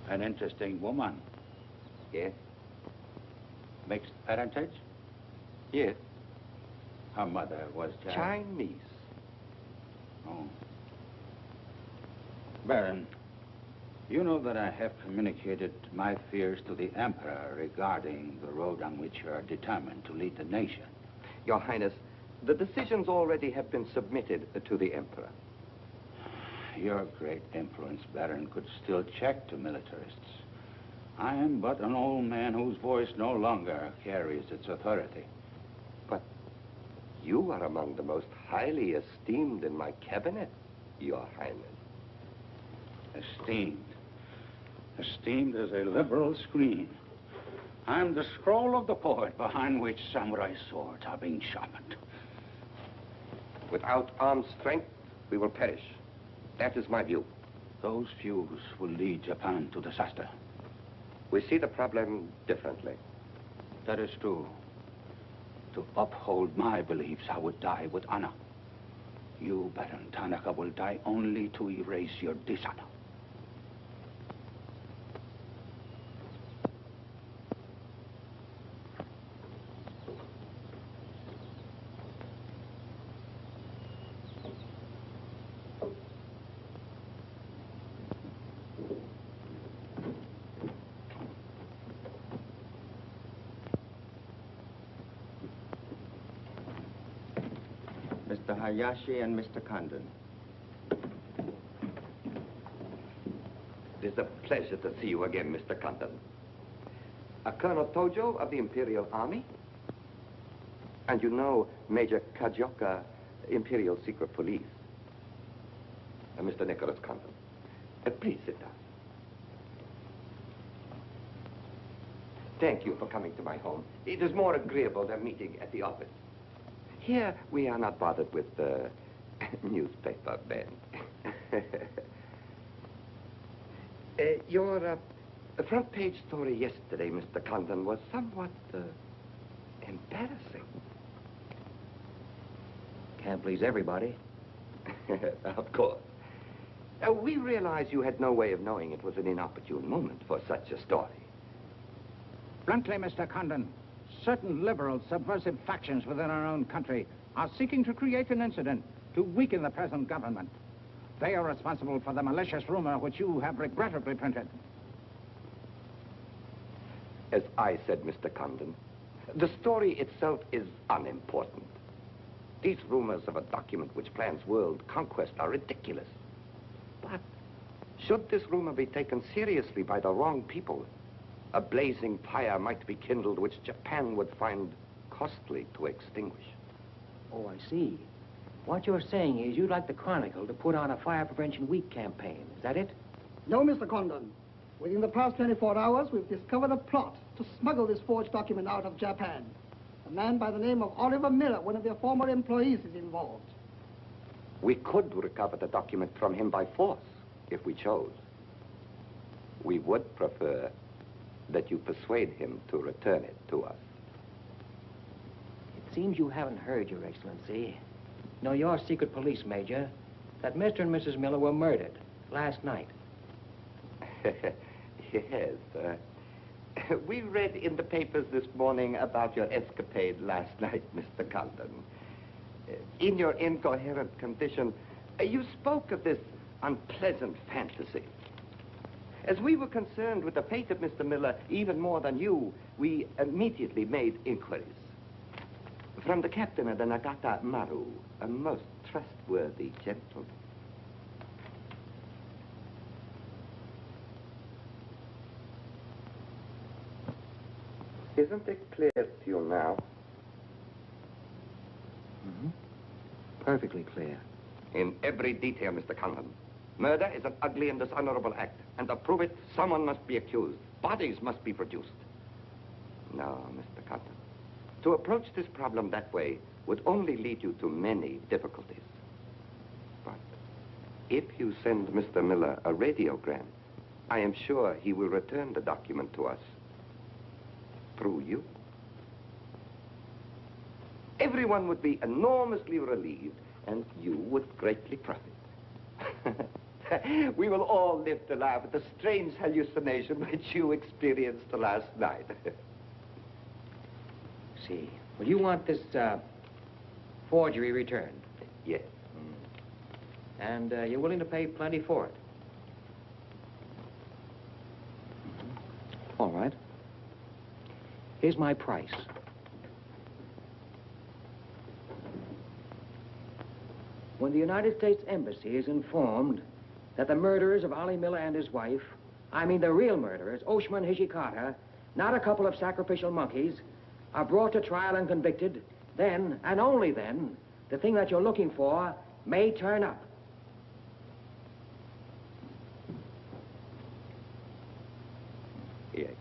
An interesting woman. Yes. Mixed parentage? Yes. Her mother was Chinese. Oh. Baron, you know that I have communicated my fears to the Emperor regarding the road on which you are determined to lead the nation. Your Highness, the decisions already have been submitted to the Emperor. Your great influence, Baron, could still check the militarists. I am but an old man whose voice no longer carries its authority. But you are among the most highly esteemed in my cabinet, Your Highness. Esteemed. Esteemed as a liberal screen. I'm the scroll of the poet behind which samurai swords are being sharpened. Without armed strength, we will perish. That is my view. Those views will lead Japan to disaster. We see the problem differently. That is true. To uphold my beliefs, I would die with honor. You, Baron Tanaka, will die only to erase your dishonor. Mr. Hayashi and Mr. Condon. It is a pleasure to see you again, Mr. Condon. Colonel Tojo of the Imperial Army. And you know Major Kajioka, Imperial Secret Police. Mr. Nicholas Condon. Please sit down. Thank you for coming to my home. It is more agreeable than meeting at the office. Here, we are not bothered with the newspaper men. Your front page story yesterday, Mr. Condon, was somewhat embarrassing. Can't please everybody. Of course. We realize you had no way of knowing it was an inopportune moment for such a story. Bluntly, Mr. Condon, certain liberal subversive factions within our own country are seeking to create an incident to weaken the present government. They are responsible for the malicious rumor which you have regrettably printed. As I said, Mr. Condon, the story itself is unimportant. These rumors of a document which plans world conquest are ridiculous. But should this rumor be taken seriously by the wrong people, a blazing fire might be kindled which Japan would find costly to extinguish. Oh, I see. What you're saying is you'd like the Chronicle to put on a Fire Prevention Week campaign. Is that it? No, Mr. Condon. Within the past 24 hours, we've discovered a plot to smuggle this forged document out of Japan. A man by the name of Oliver Miller, one of their former employees, is involved. We could recover the document from him by force, if we chose. We would prefer that you persuade him to return it to us. It seems you haven't heard, Your Excellency. No, your secret police, Major, that Mr. and Mrs. Miller were murdered last night. Yes. We read in the papers this morning about your escapade last night, Mr. Condon. In your incoherent condition, you spoke of this unpleasant fantasy. As we were concerned with the fate of Mr. Miller even more than you, we immediately made inquiries. From the captain of the Nagata Maru, a most trustworthy gentleman. Isn't it clear to you now? Mm-hmm. Perfectly clear. In every detail, Mr. Condon. Murder is an ugly and dishonorable act, and to prove it, someone must be accused. Bodies must be produced. No, Mr. Condon. To approach this problem that way would only lead you to many difficulties. But if you send Mr. Miller a radiogram, I am sure he will return the document to us through you. Everyone would be enormously relieved, and you would greatly profit. We will all live to laugh at the strange hallucination which you experienced last night. See. Well, you want this forgery returned? Yes. And you're willing to pay plenty for it? All right. Here's my price. When the United States Embassy is informed that the murderers of Ollie Miller and his wife, I mean the real murderers, Oshman Hijikata, not a couple of sacrificial monkeys, are brought to trial and convicted, then, and only then, the thing that you're looking for may turn up. Yes.